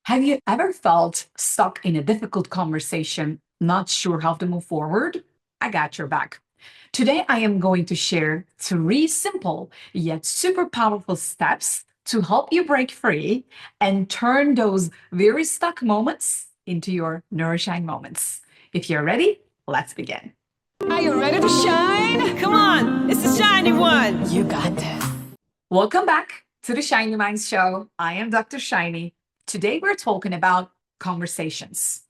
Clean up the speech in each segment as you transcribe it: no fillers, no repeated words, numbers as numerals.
Have you ever felt stuck in a difficult conversation, not sure how to move forward? I got your back. Today, I am going to share three simple yet super powerful steps to help you break free and turn those very stuck moments into your nourishing moments. If you're ready, let's begin. Are you ready to shine? Come on, it's the shiny one. You got this. Welcome back to the Shiny Minds Show. I am Dr. Shiny. Today, we're talking about conversations,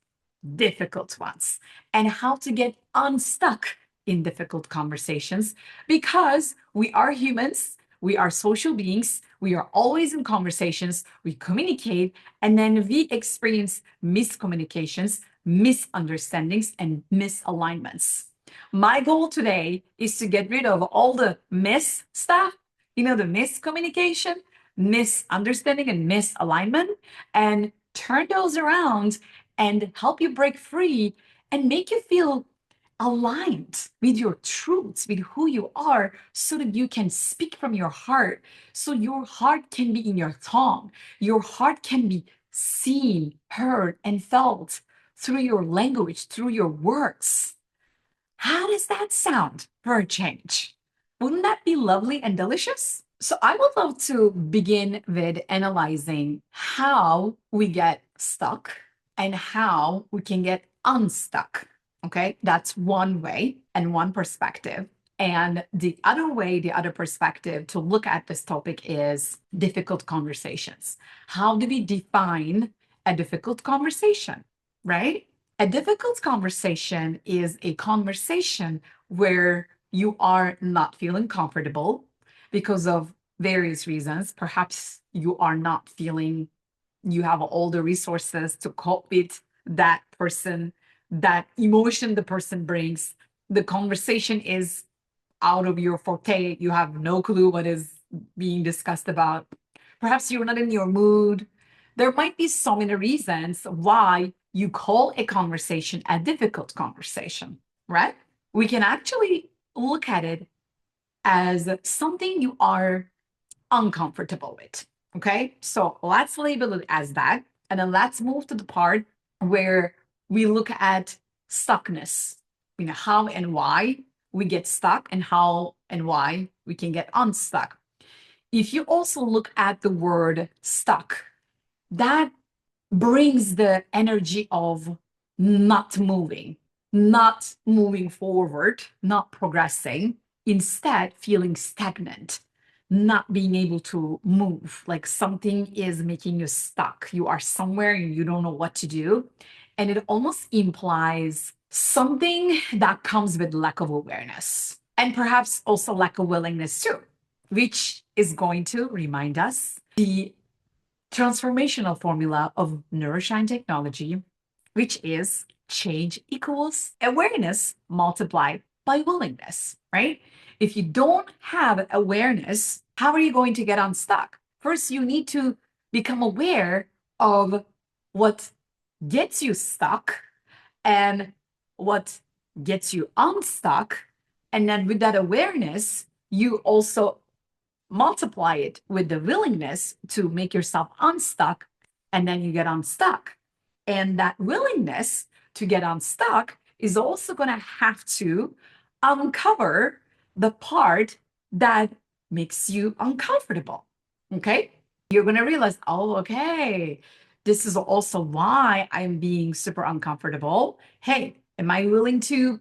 difficult ones, and how to get unstuck in difficult conversations because we are humans, we are social beings, we are always in conversations, we communicate, and then we experience miscommunications, misunderstandings, and misalignments. My goal today is to get rid of all the miss stuff, the miscommunication, misunderstanding, and misalignment, and turn those around and help you break free and make you feel aligned with your truths, with who you are, so that you can speak from your heart. So your heart can be in your tongue. Your heart can be seen, heard, and felt through your language, through your words. How does that sound for a change? Wouldn't that be lovely and delicious? So, I would love to begin with analyzing how we get stuck and how we can get unstuck. Okay, that's one way and one perspective. And the other way, the other perspective to look at this topic is difficult conversations. How do we define a difficult conversation, right? A difficult conversation is a conversation where you are not feeling comfortable because of various reasons. Perhaps you are not feeling you have all the resources to cope with that person, that emotion the person brings. The conversation is out of your forte. You have no clue what is being discussed about. Perhaps you're not in your mood. There might be so many reasons why you call a conversation a difficult conversation, right? We can actually look at it as something you are uncomfortable with. Okay. So let's label it as that. And then let's move to the part where we look at stuckness, how and why we get stuck and how and why we can get unstuck. If you also look at the word stuck, that brings the energy of not moving forward, not progressing, instead feeling stagnant, not being able to move, like something is making you stuck. You are somewhere and you don't know what to do. And it almost implies something that comes with lack of awareness and perhaps also lack of willingness too, which is going to remind us the transformational formula of Neuro-Shine technology, which is change equals awareness multiplied by willingness, right? If you don't have awareness, how are you going to get unstuck? First, you need to become aware of what gets you stuck and what gets you unstuck. And then with that awareness, you also multiply it with the willingness to make yourself unstuck, and then you get unstuck. And that willingness to get unstuck is also going to have to uncover the part that makes you uncomfortable. Okay. You're going to realize, oh, okay, this is also why I'm being super uncomfortable. Hey, am I willing to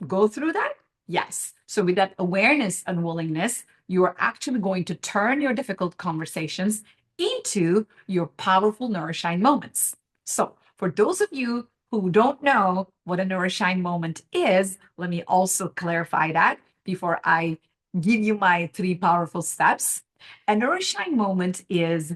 go through that? Yes. So, with that awareness and willingness, you are actually going to turn your difficult conversations into your powerful Neuro-Shine moments. So, for those of you who don't know what a Neuro-Shine moment is, let me also clarify that before I give you my three powerful steps. A Neuro-Shine moment is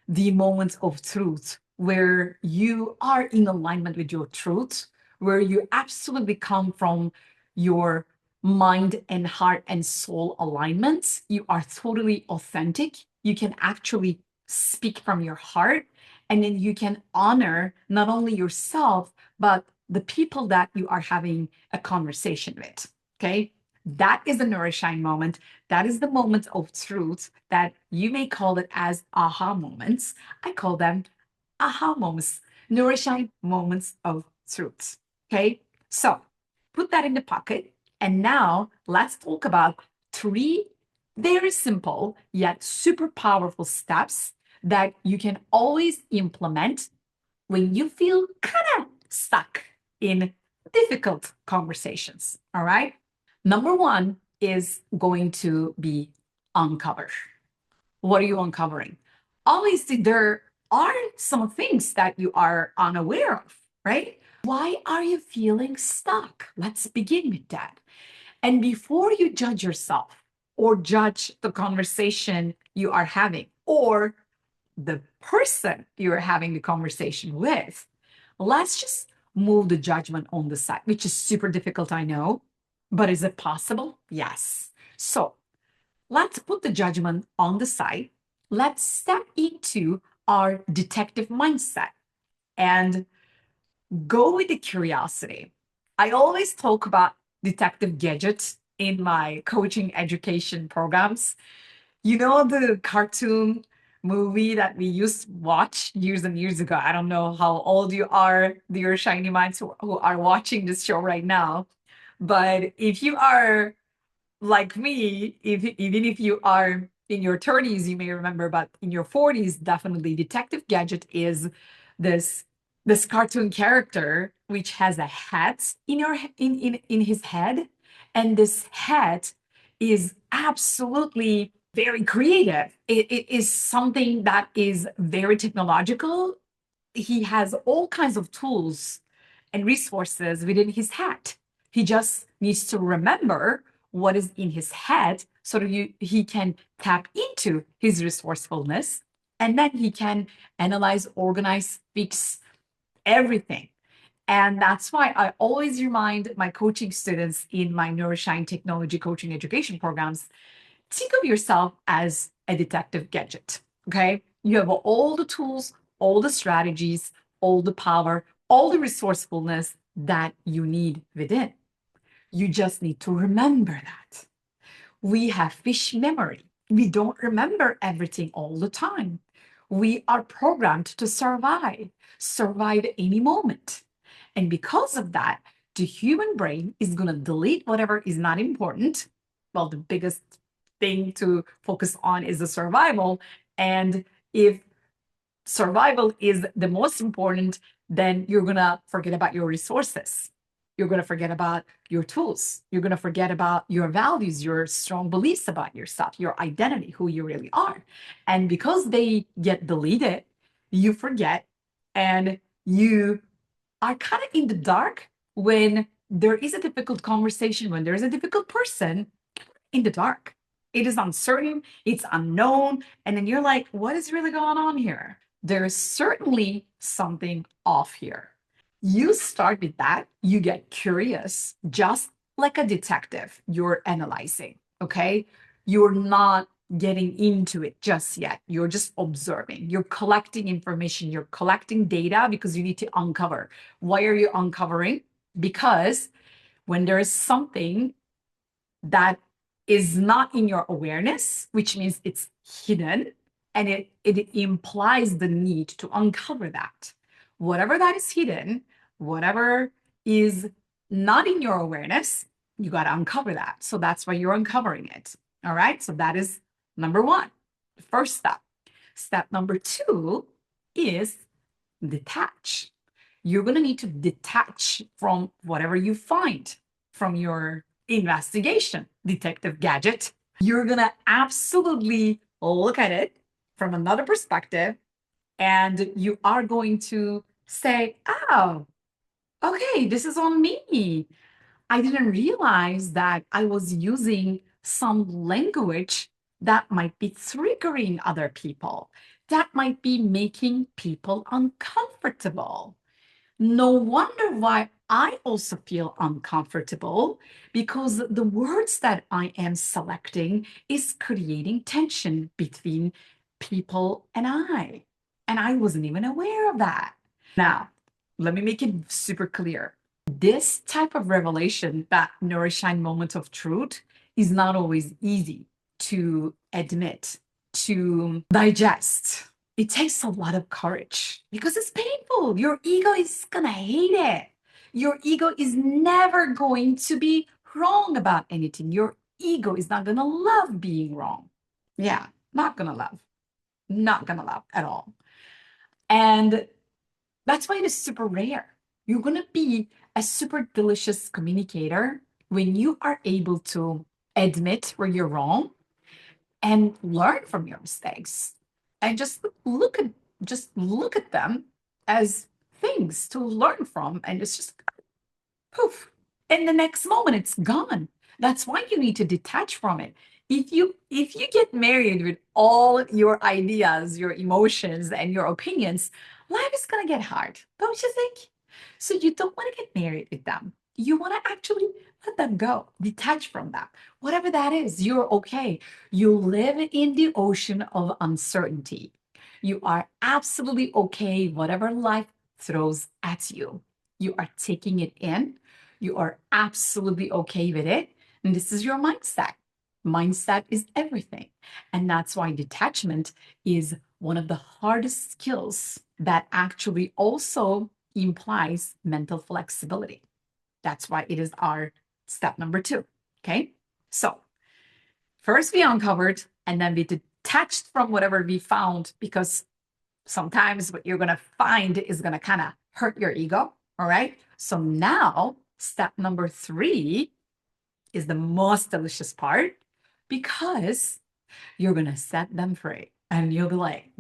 the moment of truth where you are in alignment with your truth, where you absolutely come from your mind and heart and soul alignments. You are totally authentic. You can actually speak from your heart, and then you can honor not only yourself, but the people that you are having a conversation with. Okay. That is the Neuro-Shine moment. That is the moment of truth that you may call it as aha moments. I call them aha moments, Neuro-Shine moments of truth. Okay, so put that in the pocket. And now let's talk about three very simple yet super powerful steps that you can always implement when you feel kind of stuck in difficult conversations. All right. Number one is going to be uncover. What are you uncovering? Obviously, there are some things that you are unaware of, right? Why are you feeling stuck? Let's begin with that. And before you judge yourself or judge the conversation you are having or the person you're having the conversation with, let's just move the judgment on the side, which is super difficult, I know. But is it possible? Yes. So let's put the judgment on the side. Let's step into our detective mindset and go with the curiosity. I always talk about detective gadgets in my coaching education programs. You know, the cartoon movie that we used to watch years and years ago. I don't know how old you are, dear Shiny Minds who are watching this show right now. But if you are like me, even if you are in your 30s, you may remember, but in your 40s, definitely Detective Gadget is this this cartoon character which has a hat in his head, and this hat is absolutely very creative. It is something that is very technological. He has all kinds of tools and resources within his head. He just needs to remember what is in his head so that he can tap into his resourcefulness, and then he can analyze, organize, fix everything. And that's why I always remind my coaching students in my Neuro-Shine technology coaching education programs, think of yourself as a detective gadget. Okay. You have all the tools, all the strategies, all the power, all the resourcefulness that you need within. You just need to remember that. We have fish memory. We don't remember everything all the time. We are programmed to survive any moment. And because of that, the human brain is going to delete whatever is not important. Well, the biggest thing to focus on is the survival. And if survival is the most important, then you're going to forget about your resources. You're going to forget about your tools. You're going to forget about your values, your strong beliefs about yourself, your identity, who you really are. And because they get deleted, you forget and you are kind of in the dark when there is a difficult conversation, when there is a difficult person in the dark. It is uncertain, it's unknown. And then you're like, what is really going on here? There is certainly something off here. You start with that, you get curious, just like a detective, you're analyzing, okay? You're not getting into it just yet. You're just observing. You're collecting information. You're collecting data because you need to uncover. Why are you uncovering? Because when there is something that is not in your awareness, which means it's hidden, and it implies the need to uncover that. Whatever that is hidden, whatever is not in your awareness, you got to uncover that. So that's why you're uncovering it. All right. So that is number one, the first step. Step number two is detach. You're going to need to detach from whatever you find from your investigation, detective gadget. You're going to absolutely look at it from another perspective, and you are going to say, oh, okay, this is on me. I didn't realize that I was using some language that might be triggering other people, that might be making people uncomfortable. No wonder why I also feel uncomfortable, because the words that I am selecting is creating tension between people and I. And I wasn't even aware of that. Now, let me make it super clear. This type of revelation, that Neuro-Shine moment of truth, is not always easy to admit, to digest. It takes a lot of courage because it's painful. Your ego is going to hate it. Your ego is never going to be wrong about anything. Your ego is not going to love being wrong. Yeah, not going to love. Not going to love at all. And that's why it is super rare. You're going to be a super delicious communicator when you are able to admit where you're wrong and learn from your mistakes and just look at them as things to learn from, and it's just poof, in the next moment it's gone. That's why you need to detach from it. If you get married with all your ideas, your emotions, and your opinions, life is going to get hard, don't you think? So you don't want to get married with them. You want to actually let them go, detach from them, whatever that is. You're okay. You live in the ocean of uncertainty. You are absolutely okay whatever life throws at you. You are taking it in. You are absolutely okay with it. And this is your mindset. Mindset is everything. And that's why detachment is one of the hardest skills that actually also implies mental flexibility. That's why it is our step number 2. Okay. So first we uncovered and then we detached from whatever we found, because sometimes what you're going to find is going to kind of hurt your ego. All right. So now step number 3 is the most delicious part, because you're going to set them free and you'll be like,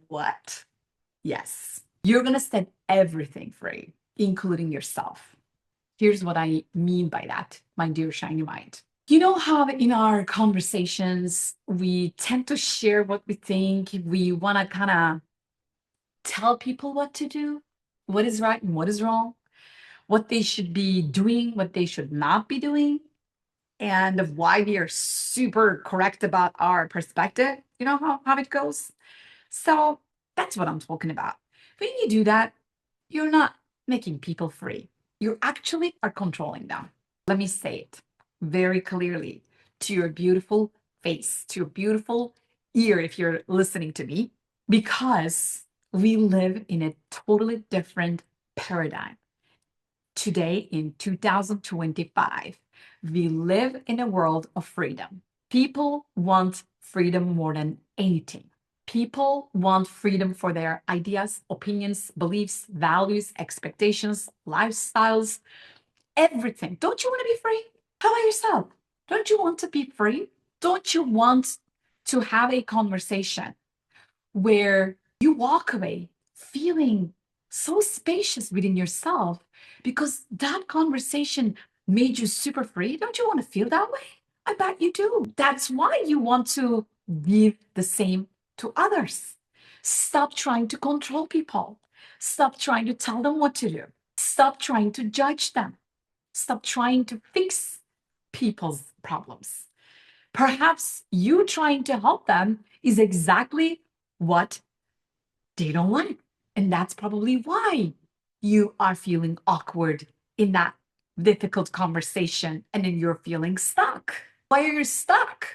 what? Yes. You're going to set everything free, including yourself. Here's what I mean by that, my dear shiny mind. You know how in our conversations, we tend to share what we think. We want to kind of tell people what to do, what is right and what is wrong, what they should be doing, what they should not be doing, and of why we are super correct about our perspective. You know how it goes? So that's what I'm talking about. When you do that, you're not making people free. You actually are controlling them. Let me say it very clearly to your beautiful face, to your beautiful ear, if you're listening to me, because we live in a totally different paradigm. Today, in 2025, we live in a world of freedom. People want freedom more than anything. People want freedom for their ideas, opinions, beliefs, values, expectations, lifestyles, everything. Don't you want to be free? How about yourself? Don't you want to be free? Don't you want to have a conversation where you walk away feeling so spacious within yourself because that conversation made you super free? Don't you want to feel that way? I bet you do. That's why you want to give the same to others. Stop trying to control people. Stop trying to tell them what to do. Stop trying to judge them. Stop trying to fix people's problems. Perhaps you trying to help them is exactly what they don't like. And that's probably why you are feeling awkward in that difficult conversation and then you're feeling stuck. Why are you stuck?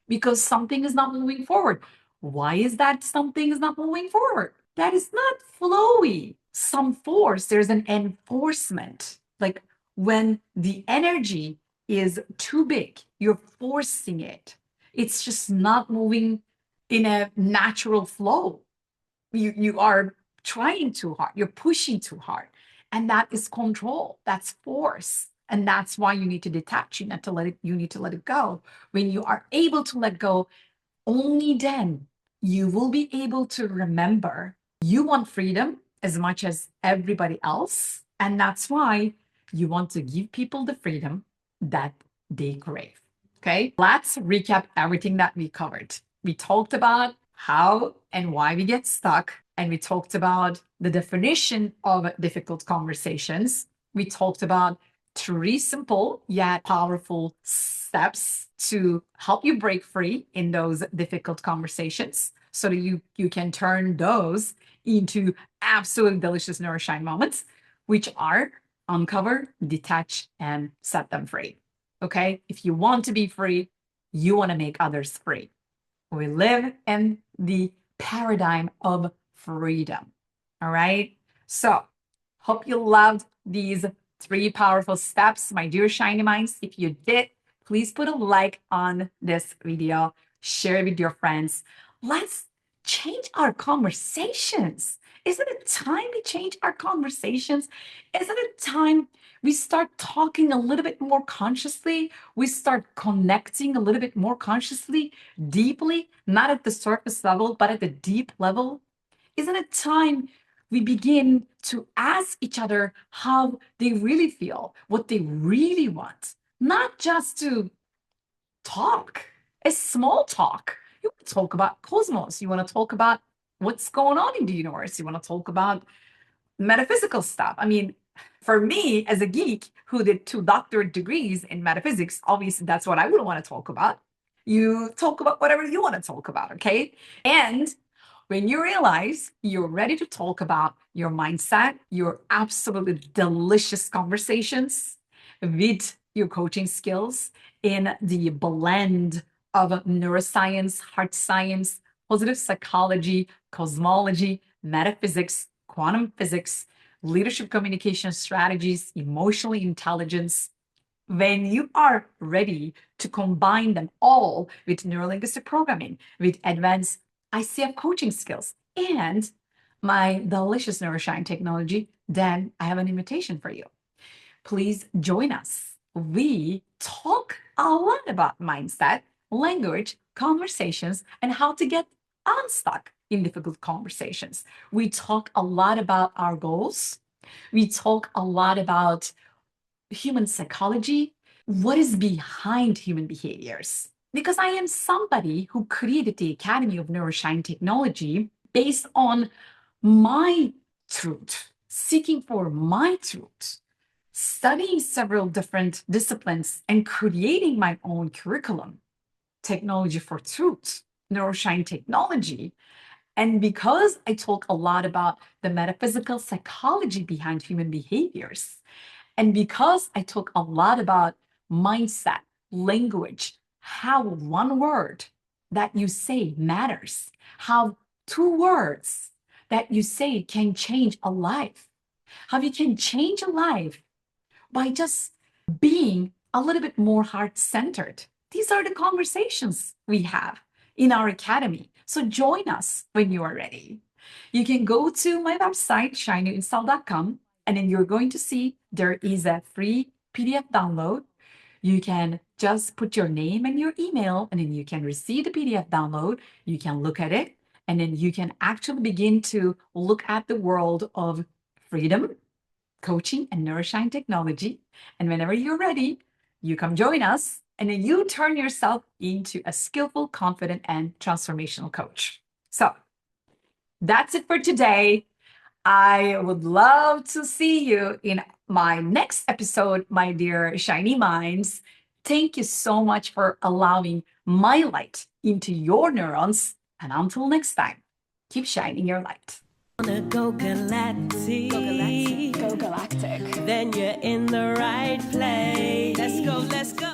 Because something is not moving forward. Why is that something is not moving forward? That is not flowy. Some force, there's an enforcement. Like when the energy is too big, you're forcing it. It's just not moving in a natural flow. You are trying too hard, you're pushing too hard, and that is control, that's force. And that's why you need to detach. You need to let it go. When you are able to let go, only then you will be able to remember you want freedom as much as everybody else, and that's why you want to give people the freedom that they crave. Okay, let's recap everything that we covered. We talked about how and why we get stuck, and we talked about the definition of difficult conversations. We talked about 3 simple yet powerful steps to help you break free in those difficult conversations so that you can turn those into absolute delicious Neuro-Shine moments, which are uncover, detach, and set them free. Okay? If you want to be free, you want to make others free. We live in the paradigm of freedom. All right. So, hope you loved these 3 powerful steps, my dear shiny minds. If you did, please put a like on this video, share it with your friends. Let's change our conversations. Isn't it time we change our conversations? Isn't it time we start talking a little bit more consciously? We start connecting a little bit more consciously, deeply, not at the surface level, but at the deep level? Isn't it time we begin to ask each other how they really feel, what they really want, not just to talk, a small talk. You want to talk about cosmos. You want to talk about what's going on in the universe. You want to talk about metaphysical stuff. I mean, for me as a geek who did 2 doctorate degrees in metaphysics, obviously that's what I would want to talk about. You talk about whatever you want to talk about, okay? And when you realize you're ready to talk about your mindset, your absolutely delicious conversations with your coaching skills in the blend of neuroscience, heart science, positive psychology, cosmology, metaphysics, quantum physics, leadership communication strategies, emotional intelligence, when you are ready to combine them all with neuro-linguistic programming, with advanced ICF coaching skills, and my delicious Neuro-Shine technology, then I have an invitation for you. Please join us. We talk a lot about mindset, language, conversations, and how to get unstuck in difficult conversations. We talk a lot about our goals. We talk a lot about human psychology, what is behind human behaviors. Because I am somebody who created the Academy of Neuro-Shine Technology based on my truth, seeking for my truth, studying several different disciplines and creating my own curriculum, Technology for Truth, Neuro-Shine Technology. And because I talk a lot about the metaphysical psychology behind human behaviors, and because I talk a lot about mindset, language, how one word that you say matters, how 2 words that you say can change a life, how you can change a life by just being a little bit more heart-centered. These are the conversations we have in our academy. So join us when you are ready. You can go to my website, shinyinstall.com, and then you're going to see there is a free PDF download. You can just put your name and your email, and then you can receive the PDF download. You can look at it, and then you can actually begin to look at the world of freedom, coaching, and Neuro-Shine technology. And whenever you're ready, you come join us, and then you turn yourself into a skillful, confident, and transformational coach. So that's it for today. I would love to see you in my next episode, my dear shiny minds. Thank you so much for allowing my light into your neurons. And until next time, keep shining your light. Go galactic. Go galactic. Go galactic. Then you're in the right place. Let's go, let's go.